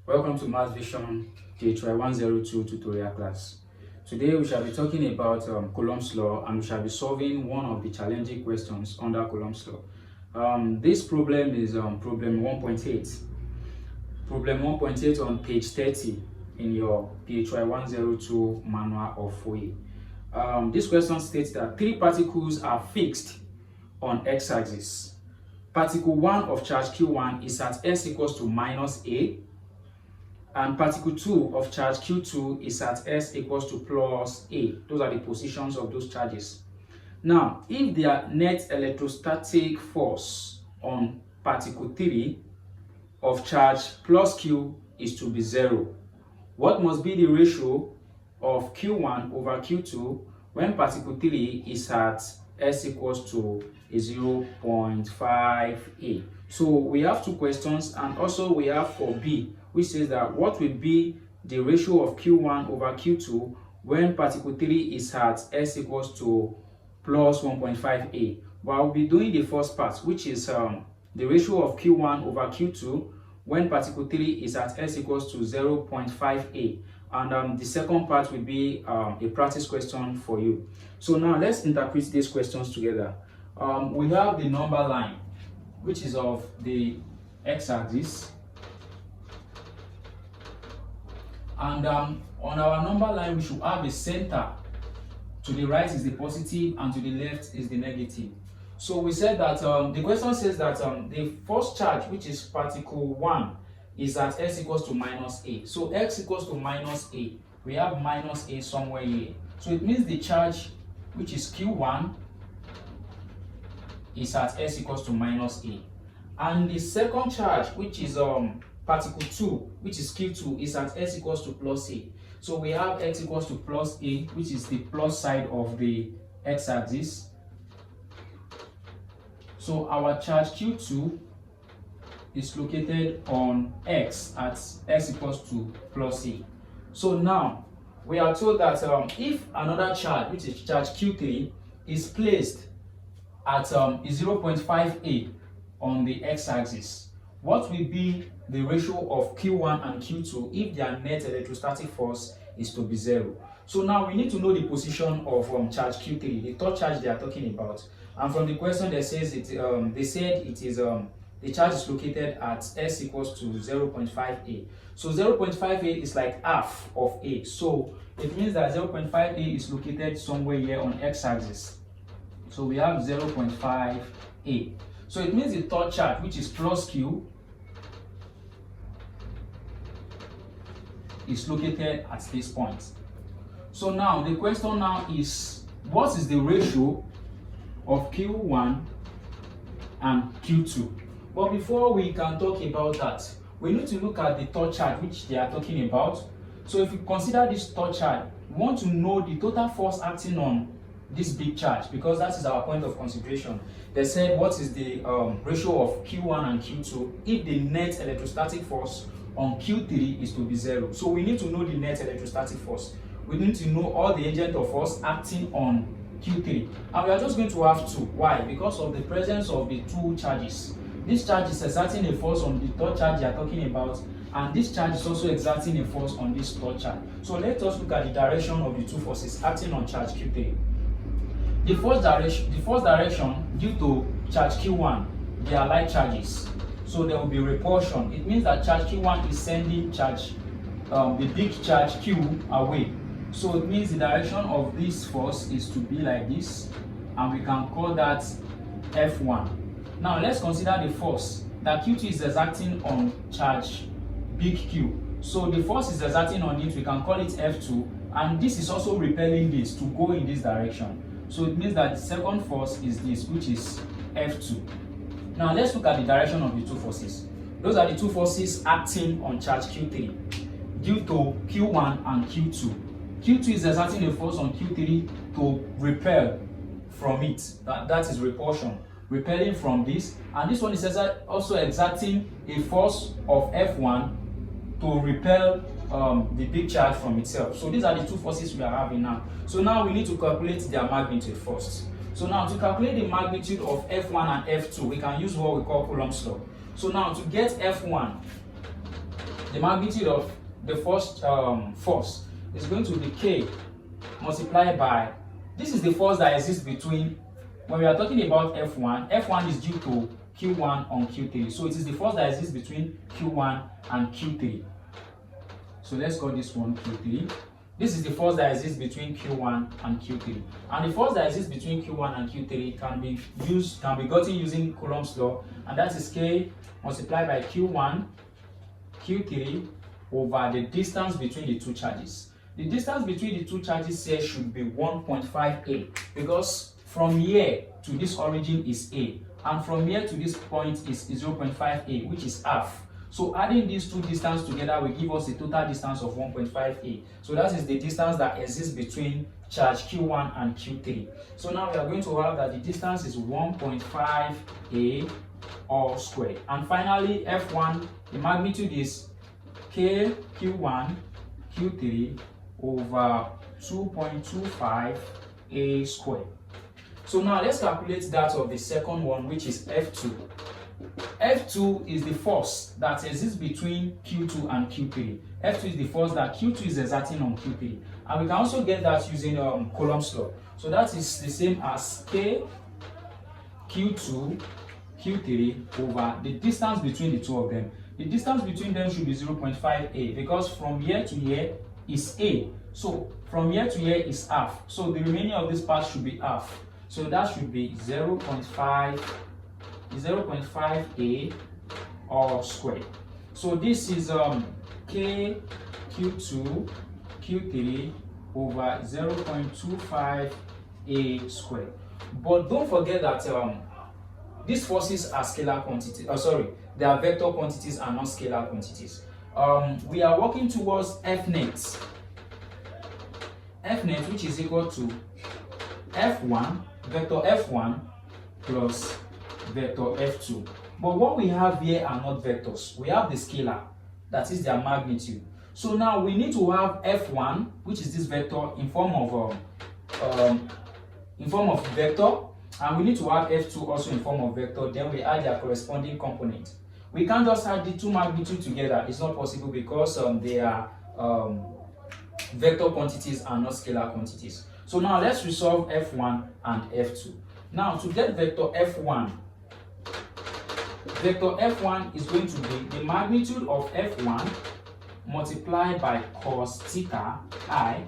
Welcome to Math Vision PHY 102 tutorial class. Today we shall be talking about Coulomb's law, and we shall be solving one of the challenging questions under Coulomb's law. This problem is problem 1.8. Problem 1.8 on page 30 in your PHY 102 manual of PHY. This question states that three particles are fixed on x-axis. Particle 1 of charge Q1 is at s equals to minus a, and particle 2 of charge Q2 is at s equals to plus a. Those are the positions of those charges. Now, if their net electrostatic force on particle 3 of charge plus Q is to be 0, what must be the ratio of Q1 over Q2 when particle 3 is at s equals to a 0.5a? So we have two questions, and also we have for B, which says that what will be the ratio of Q1 over Q2 when particle 3 is at s equals to plus 1.5a. But I'll be doing the first part, which is the ratio of Q1 over Q2 when particle 3 is at s equals to 0.5a. And the second part will be a practice question for you. So now let's interpret these questions together. We have the number line, which is of the x-axis. And on our number line, we should have a center. To the right is the positive, and to the left is the negative. So we said that the question says that the first charge, which is particle 1, is at s equals to minus a. So x equals to minus a. We have minus a somewhere here. So it means the charge, which is Q1, is at s equals to minus a. And the second charge, which is particle 2, which is Q2, is at s equals to plus a. So we have x equals to plus a, which is the plus side of the x-axis. So our charge Q2 is located on x at s equals to plus a. So now we are told that if another charge, which is charge Q3, is placed at 0.5a on the x-axis, what will be the ratio of Q1 and Q2 if their net electrostatic force is to be 0? So now we need to know the position of charge Q3, the third charge they are talking about. And from the question they says it, they said it is the charge is located at s equals to 0.5a. So 0.5a is like half of a. So it means that 0.5a is located somewhere here on x-axis. So we have 0.5a. So it means the third charge, which is plus Q, is located at this point. So now the question now is, what is the ratio of Q1 and Q2? But before we can talk about that, we need to look at the third charge which they are talking about. So if you consider this third charge, we want to know the total force acting on this big charge, because that is our point of consideration. They said what is the ratio of Q1 and Q2 if the net electrostatic force on Q3 is to be 0. So we need to know the net electrostatic force. We need to know all the agent of force acting on Q3. And we are just going to have two. Why? Because of the presence of the two charges. This charge is exerting a force on the third charge they are talking about, and this charge is also exerting a force on this third charge. So let us look at the direction of the two forces acting on charge Q3. The first direction due to charge Q1, they are like charges. So there will be repulsion. It means that charge Q1 is sending charge, the big charge Q away. So it means the direction of this force is to be like this, and we can call that F1. Now let's consider the force that Q2 is exerting on charge big Q. So the force is exerting on it, we can call it F2, and this is also repelling this to go in this direction. So it means that the second force is this, which is F2. Now let's look at the direction of the two forces. Those are the two forces acting on charge Q3 due to Q1 and Q2. Q2 is exerting a force on Q3 to repel from it. That is repulsion, repelling from this. And this one is also exerting a force of F1 to repel the big charge from itself. So these are the two forces we are having now. So now we need to calculate their magnitude first. So now to calculate the magnitude of F1 and F2, we can use what we call Coulomb's law. So now to get F1, the magnitude of the first force is going to be K multiplied by, this is the force that exists between, when we are talking about F1 is due to Q1 on Q3. So it is the force that exists between Q1 and Q3. So let's call this one Q3. This is the force that exists between Q1 and Q3. And the force that exists between Q1 and Q3 can be gotten using Coulomb's law, and that is K multiplied by Q1, Q3 over the distance between the two charges. The distance between the two charges here should be 1.5 A, because from here to this origin is A, and from here to this point is 0.5 A, which is half. So adding these two distances together will give us a total distance of 1.5 A. So that is the distance that exists between charge Q1 and Q3. So now we are going to have that the distance is 1.5 A all squared. And finally, F1, the magnitude is K Q1 Q3 over 2.25 A squared. So now let's calculate that of the second one, which is F2. F2 is the force that exists between Q2 and Q3. F2 is the force that Q2 is exerting on Q3. And we can also get that using Coulomb's law. So that is the same as K Q2 Q3 over the distance between the two of them. The distance between them should be 0.5 A, because from here to here is A. So from here to here is half. So the remaining of this part should be half. So that should be 0.5 A all squared. So this is K Q2 Q3 over 0.25 A squared. But don't forget that these forces are scalar quantities. They are vector quantities and not scalar quantities. We are working towards Fnet, which is equal to F1, vector F1 plus vector F2. But what we have here are not vectors. We have the scalar, that is their magnitude. So now we need to have F1, which is this vector, in form of vector, and we need to have F2 also in form of vector. Then we add their corresponding component. We can't just add the two magnitudes together. It's not possible, because they are vector quantities and not scalar quantities. So now let's resolve F1 and F2. Now to get vector F1 is going to be the magnitude of F1 multiplied by cos theta I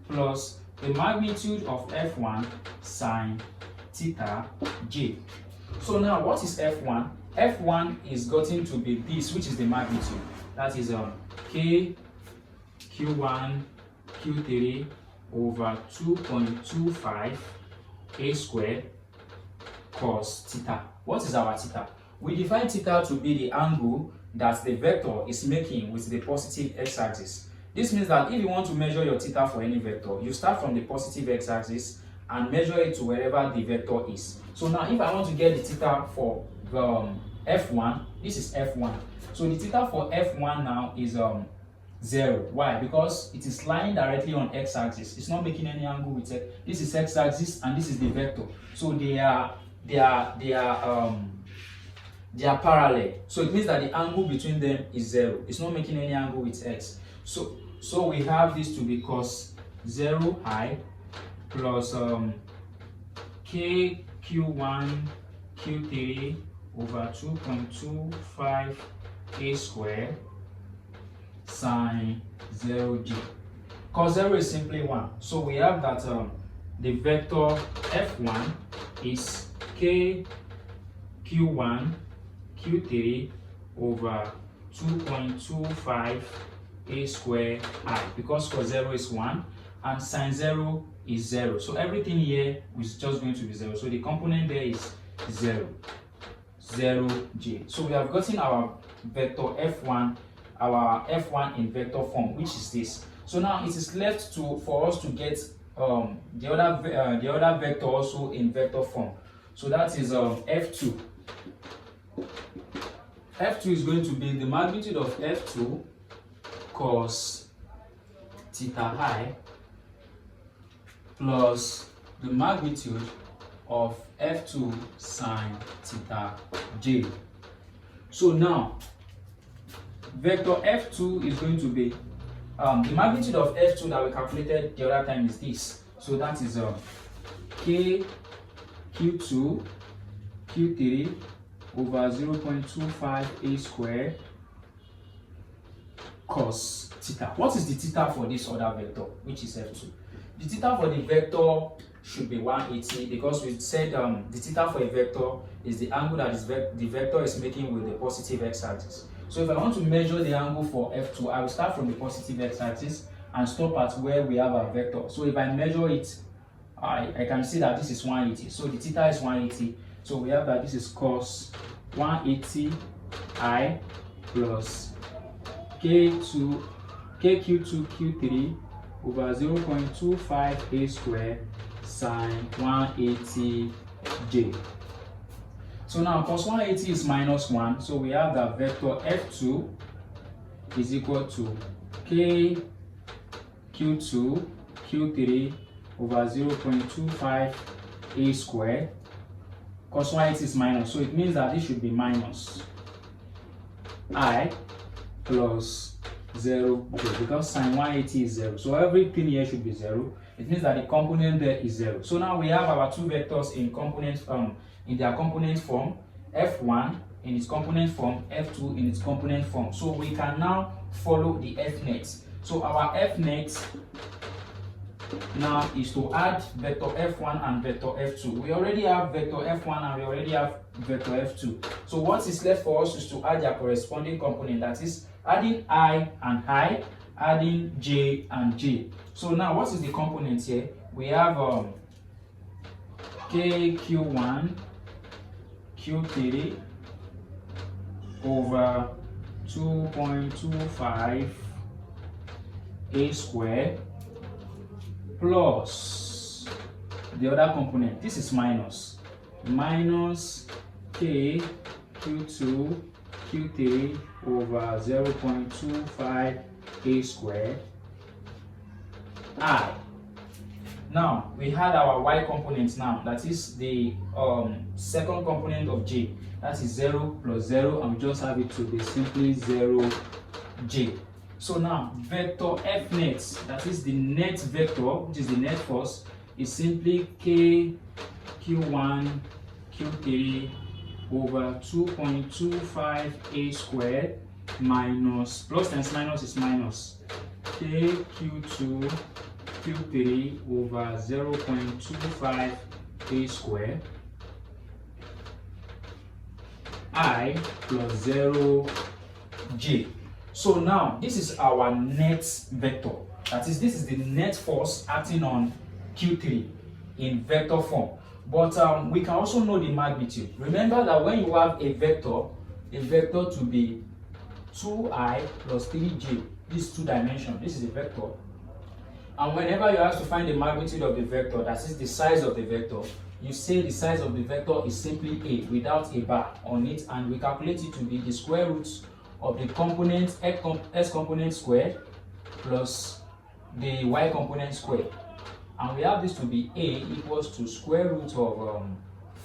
plus the magnitude of F1 sine theta j. So now what is F1? F1 is gotten to be this, which is the magnitude. That is K Q1 Q3 over 2.25 A squared cos theta. What is our theta? We define theta to be the angle that the vector is making with the positive x-axis. This means that if you want to measure your theta for any vector, you start from the positive x-axis and measure it to wherever the vector is. So now if I want to get the theta for F1, this is F1. So the theta for F1 now is 0. Why? Because it is lying directly on x-axis. It's not making any angle with it. This is x-axis and this is the vector. So they are parallel. So it means that the angle between them is 0. It's not making any angle with x. So we have this to be cos 0 I plus K Q1 Q3 over 2.25 A squared sine 0j. Cos 0 is simply 1. So we have that the vector F1 is K Q1 Q3 over 2.25 A squared I, because cos 0 is 1 and sine 0 is 0. So everything here is just going to be 0. So the component there is 0. 0j. So we have gotten our vector F1, our F1 in vector form, which is this. So now it is left for us to get the other vector also in vector form. So that is F2. F2 is going to be the magnitude of F2 cos theta I plus the magnitude of F2 sine theta j. So now vector F2 is going to be, the magnitude of F2 that we calculated the other time is this. So that is K Q2 Q3 over 0.25 A squared cos theta. What is the theta for this other vector, which is F2? The theta for the vector should be 180 because we said the theta for a vector is the angle that is the vector is making with the positive x-axis. So if I want to measure the angle for F2, I will start from the positive x-axis and stop at where we have our vector. So if I measure it, I can see that this is 180. So the theta is 180. So we have that this is cos 180 I plus KQ2 Q3 over 0.25 A squared sine 180 J. So now cos 180 is minus 1. So we have that vector F2 is equal to K Q2 Q3 over 0.25 A squared. Cos 180 is minus, so it means that this should be minus I plus 0 J, because sine 180 is 0. So everything here should be 0. It means that the component there is 0. So now we have our two vectors in component in their component form, F1 in its component form, F2 in its component form. So we can now follow the F net. So our F net now is to add vector F1 and vector F2. We already have vector F1 and we already have vector F2. So what is left for us is to add their corresponding component, that is adding I and I, adding J and J. So now what is the component here? We have KQ1 Q3 over 2.25 A squared plus the other component. This is minus K Q2 Q3 over 0.25 A squared I. Now we had our y component now, that is the second component of j, that is 0 plus 0, and we just have it to be simply 0j. So now vector f net, that is the net vector, which is the net force, is simply k q1 q3 over 2.25 a squared minus, plus times minus is minus, k q2 q3 over 0.25 a squared I plus 0j. So now this is our net vector. That is, this is the net force acting on Q3 in vector form. But we can also know the magnitude. Remember that when you have a vector to be 2i plus 3j, this is two dimension, this is a vector. And whenever you have to find the magnitude of the vector, that is the size of the vector, you say the size of the vector is simply a without a bar on it, and we calculate it to be the square root of the component x component squared plus the y component squared. And we have this to be a equals to square root of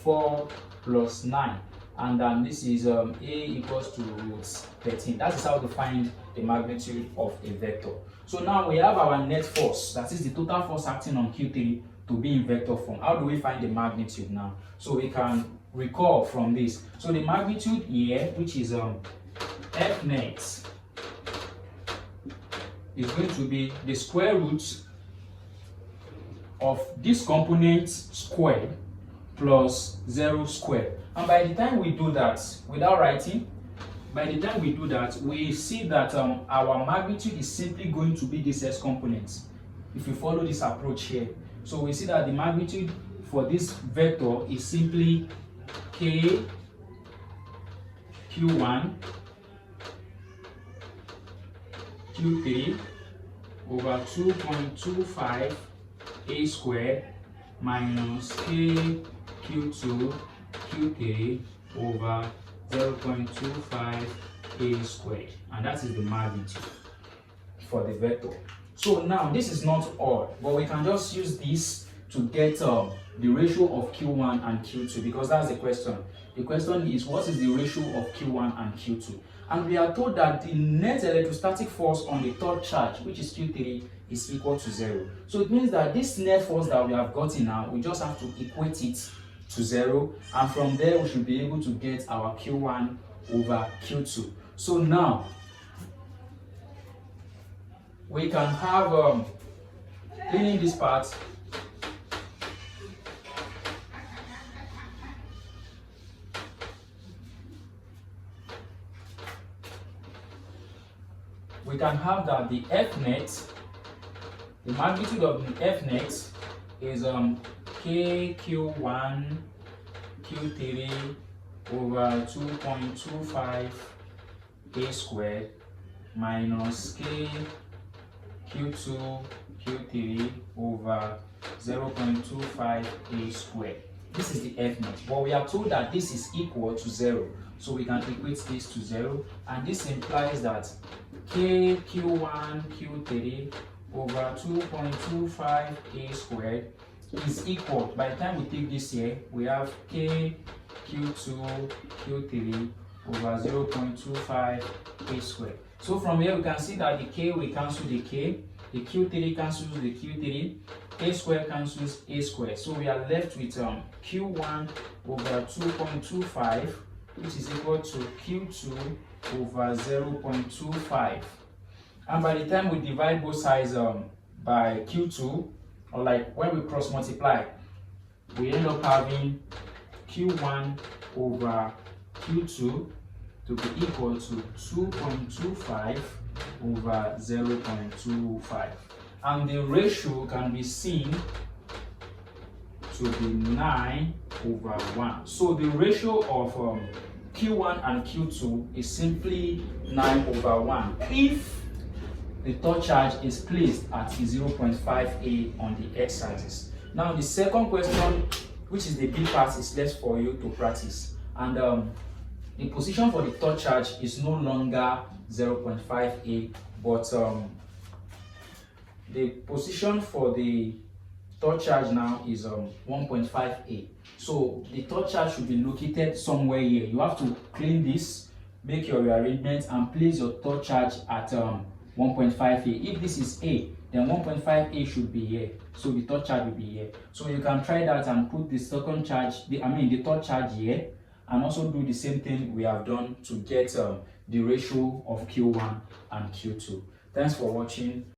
4 plus 9. And then this is a equals to root 13. That is how to find the magnitude of a vector. So now we have our net force, that is the total force acting on Q3, to be in vector form. How do we find the magnitude now? So we can recall from this. So the magnitude here, which is F net, is going to be the square root of this component squared plus 0 squared. And by the time we do that, without writing, we see that our magnitude is simply going to be this x component if we follow this approach here. So we see that the magnitude for this vector is simply k q1 q3 over 2.25 a squared minus k q2 q3 over 0.25 a squared, and that is the magnitude for the vector. So now this is not all, but we can just use this to get the ratio of q1 and q2, because that's the question. The question is, what is the ratio of Q1 and Q2? And we are told that the net electrostatic force on the third charge, which is Q3, is equal to 0. So it means that this net force that we have gotten now, we just have to equate it to 0, and from there we should be able to get our Q1 over Q2. So now we can have cleaning this part. We can have that the F net, the magnitude of the F net is KQ1 Q3 over 2.25 A squared minus KQ2 Q3 over 0.25 A squared. This is the F net, but we are told that this is equal to 0. So we can equate this to 0, and this implies that KQ1 Q3 over 2.25 A squared is equal. By the time we take this here, we have KQ2 Q3 over 0.25 A squared. So from here we can see that the K will cancel the K, the Q3 cancels the Q3, A squared cancels A squared. So we are left with Q1 over 2.25, which is equal to Q2 over 0.25. And by the time we divide both sides by Q2, or like when we cross multiply, we end up having Q1 over Q2 to be equal to 2.25 over 0.25. And the ratio can be seen to be 9 over 1. So the ratio of Q1 and Q2 is simply 9 over 1 if the third charge is placed at 0.5 A on the x-axis. Now the second question, which is the B part, is left for you to practice. And the position for the third charge is no longer 0.5 A, but the position for the third charge now is 1.5 A. So the third charge should be located somewhere here. You have to clean this, make your rearrangement, and place your third charge at 1.5 A. If this is A, then 1.5 A should be here. So the third charge will be here. So you can try that and put the second charge, the third charge here, and also do the same thing we have done to get the ratio of Q1 and Q2. Thanks for watching.